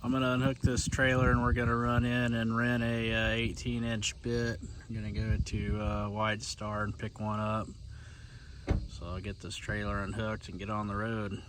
I'm gonna unhook this trailer and we're gonna run in and rent a 18-inch bit. I'm gonna go to White Star and pick one up. So I'll get this trailer unhooked and get on the road.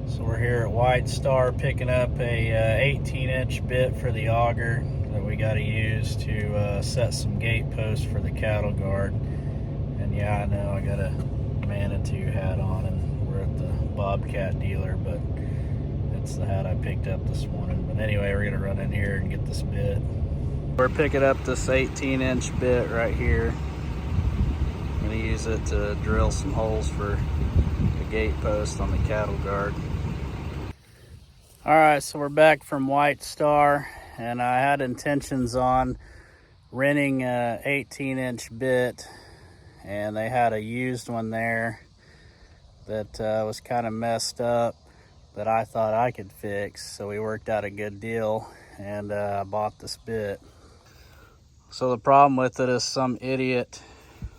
So we're here at White Star picking up a 18-inch bit for the auger that we got to use to set some gate posts for the cattle guard. And yeah, I know I got a Manitou hat on and we're at the Bobcat dealer, but it's the hat I picked up this morning. But anyway, we're gonna run in here and get this bit. We're picking up this 18-inch bit right here. I'm gonna use it to drill some holes for the gate post on the cattle guard. All right, so we're back from White Star, and I had intentions on renting a 18-inch bit, and they had a used one there that was kind of messed up that I thought I could fix. So we worked out a good deal, and I bought this bit. So the problem with it is some idiot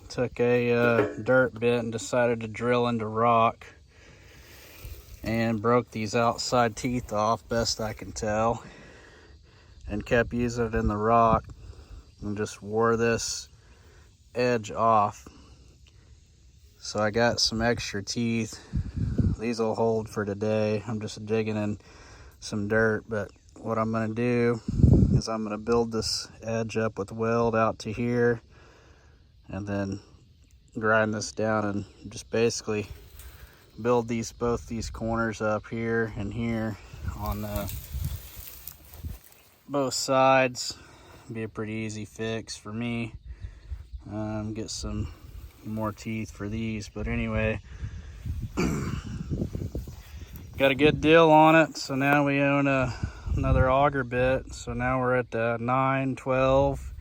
took a dirt bit and decided to drill into rock and broke these outside teeth off, best I can tell, and kept using it in the rock and just wore this edge off. So I got some extra teeth. These will hold for today. I'm just digging in some dirt, but what I'm gonna do is I'm gonna build this edge up with weld out to here and then grind this down and just basically build both these corners up here and here on both sides. Be a pretty easy fix for me. Get some more teeth for these, but anyway, got a good deal on it. So now we own another auger bit. So now we're at 9, 12,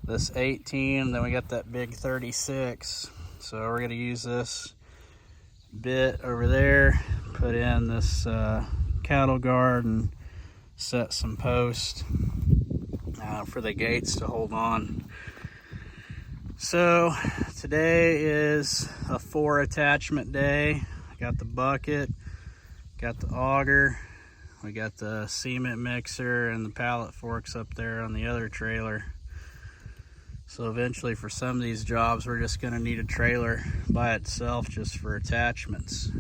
this 18, and then we got that big 36. So we're gonna use this bit over there, put in this cattle guard and set some posts for the gates to hold on. So today is a 4 attachment day. Got the bucket, got the auger, we got the cement mixer and the pallet forks up there on the other trailer. So eventually for some of these jobs, we're just gonna need a trailer by itself just for attachments.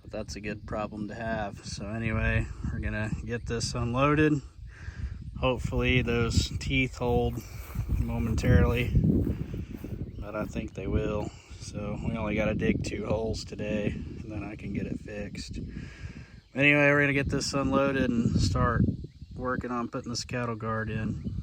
But that's a good problem to have. So anyway, we're gonna get this unloaded. Hopefully those teeth hold momentarily, but I think they will. So we only gotta dig 2 holes today and then I can get it fixed. Anyway, we're gonna get this unloaded and start working on putting this cattle guard in.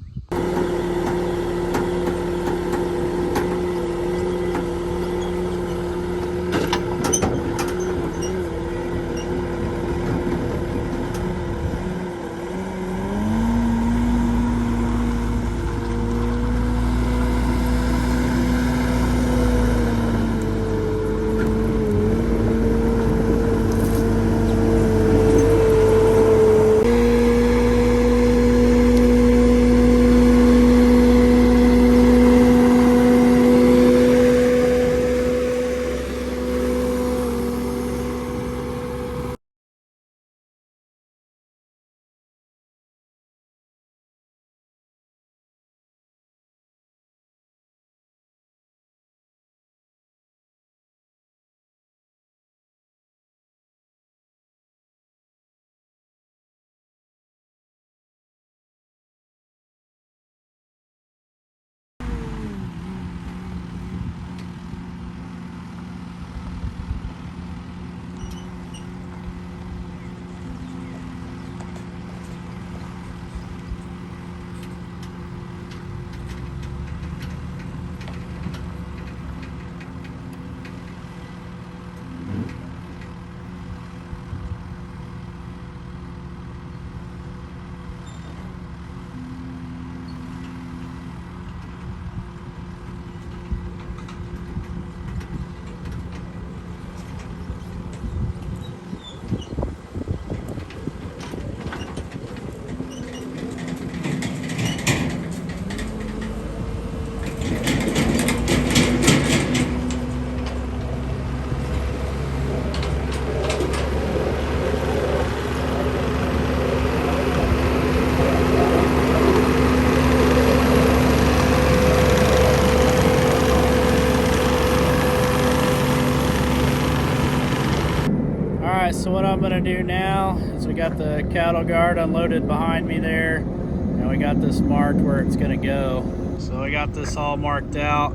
Alright, so what I'm going to do now is we got the cattle guard unloaded behind me there, and we got this marked where it's going to go. So we got this all marked out,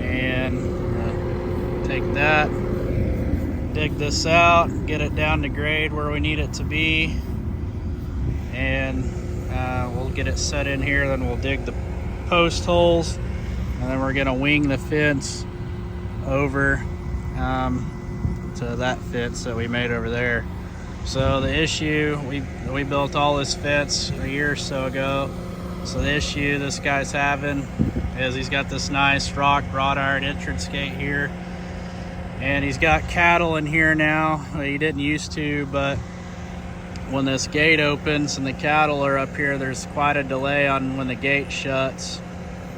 and take that, dig this out, get it down to grade where we need it to be, and we'll get it set in here. Then we'll dig the post holes, and then we're going to wing the fence over to that fence that we made over there. So the issue, we built all this fence a year or so ago. So the issue this guy's having is he's got this nice wrought iron entrance gate here, and he's got cattle in here now. He didn't used to, but when this gate opens and the cattle are up here, there's quite a delay on when the gate shuts,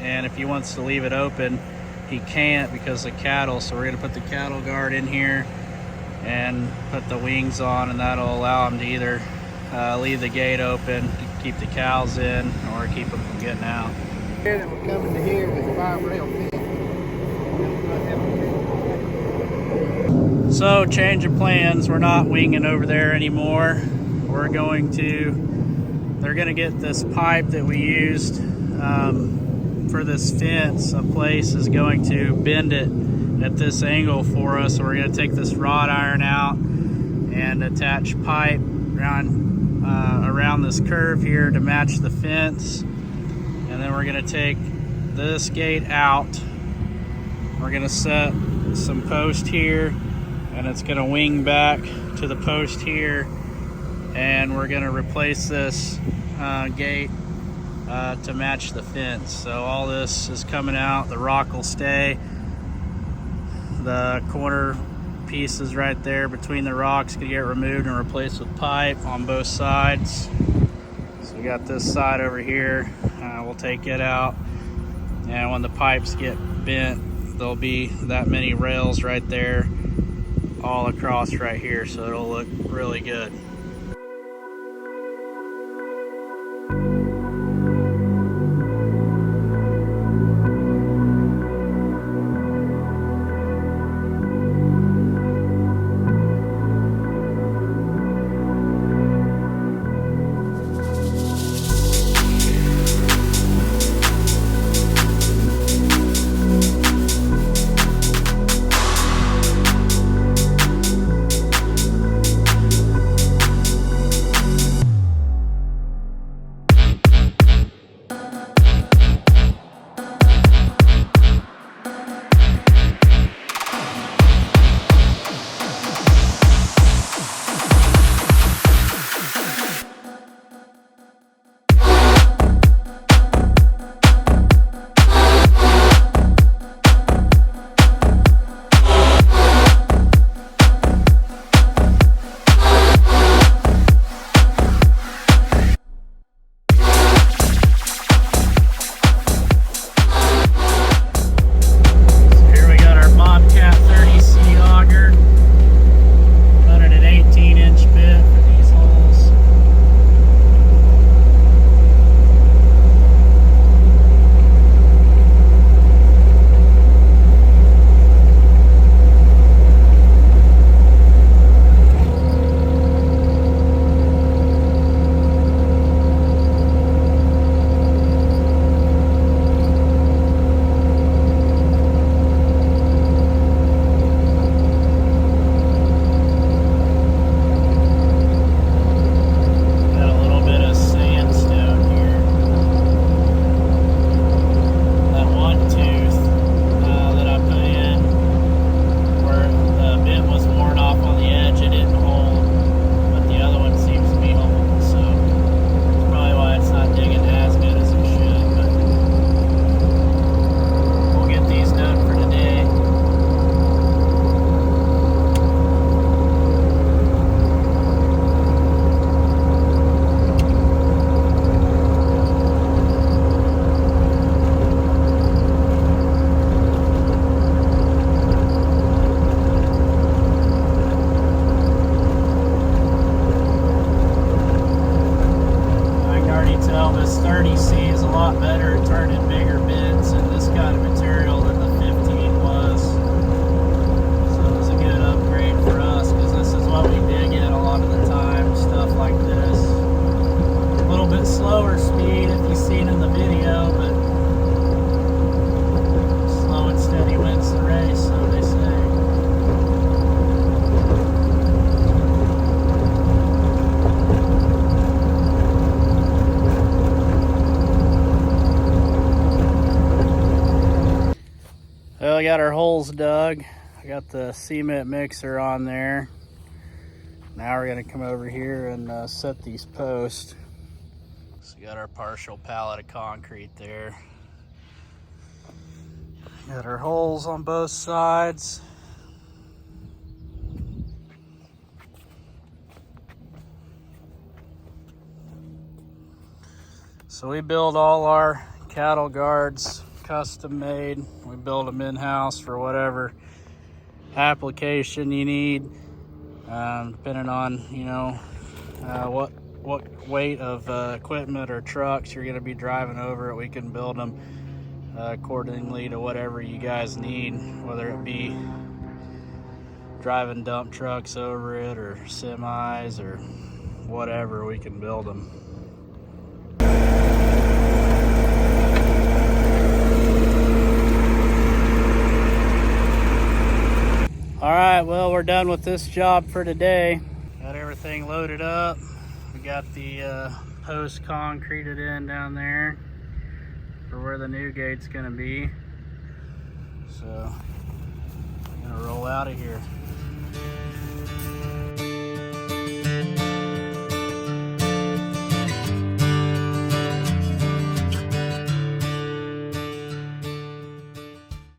and if he wants to leave it open, he can't because of cattle. So we're going to put the cattle guard in here and put the wings on, and that'll allow him to either leave the gate open to keep the cows in or keep them from getting out. Here that we're coming to here with 5 rail fence. So change of plans, we're not winging over there anymore. They're going to get this pipe that we used for this fence. A place is going to bend it at this angle for us. So we're going to take this wrought iron out and attach pipe around this curve here to match the fence. And then we're going to take this gate out. We're going to set some post here, and it's going to wing back to the post here. And we're going to replace this gate to match the fence. So all this is coming out. The rock will stay. The corner pieces right there between the rocks can get removed and replaced with pipe on both sides. So we got this side over here. We'll take it out, and when the pipes get bent, there'll be that many rails right there all across right here, so it'll look really good. got our holes dug. I got the cement mixer on there. Now we're gonna come over here and set these posts. So we got our partial pallet of concrete there. Got our holes on both sides. So we build all our cattle guards custom made. We build them in-house for whatever application you need, depending on what weight of equipment or trucks you're going to be driving over it. We can build them accordingly to whatever you guys need, whether it be driving dump trucks over it or semis or whatever. We can build them. All right, well, we're done with this job for today. Got everything loaded up. We got the post concreted in down there for where the new gate's gonna be. So I'm gonna roll out of here.